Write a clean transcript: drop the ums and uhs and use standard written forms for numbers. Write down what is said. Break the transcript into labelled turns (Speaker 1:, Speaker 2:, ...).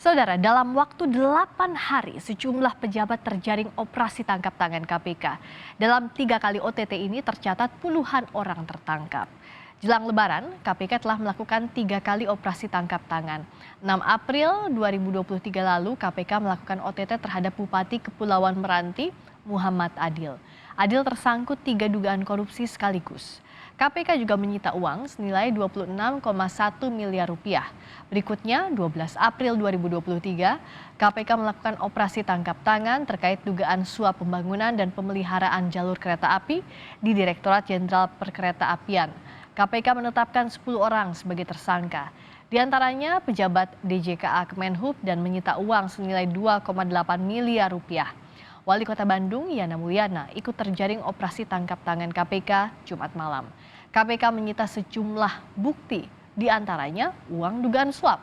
Speaker 1: Saudara, dalam waktu 8 hari sejumlah pejabat terjaring operasi tangkap tangan KPK. Dalam 3 kali OTT ini tercatat puluhan orang tertangkap. Jelang Lebaran, KPK telah melakukan 3 kali operasi tangkap tangan. 6 April 2023 lalu, KPK melakukan OTT terhadap Bupati Kepulauan Meranti, Muhammad Adil. Adil tersangkut 3 dugaan korupsi sekaligus. KPK juga menyita uang senilai 26,1 miliar rupiah. Berikutnya, 12 April 2023, KPK melakukan operasi tangkap tangan terkait dugaan suap pembangunan dan pemeliharaan jalur kereta api di Direktorat Jenderal Perkeretaapian. KPK menetapkan 10 orang sebagai tersangka. Di antaranya pejabat DJKA Kemenhub dan menyita uang senilai 2,8 miliar rupiah. Wali Kota Bandung, Yana Mulyana, ikut terjaring operasi tangkap tangan KPK Jumat malam. KPK menyita sejumlah bukti, di antaranya uang dugaan suap.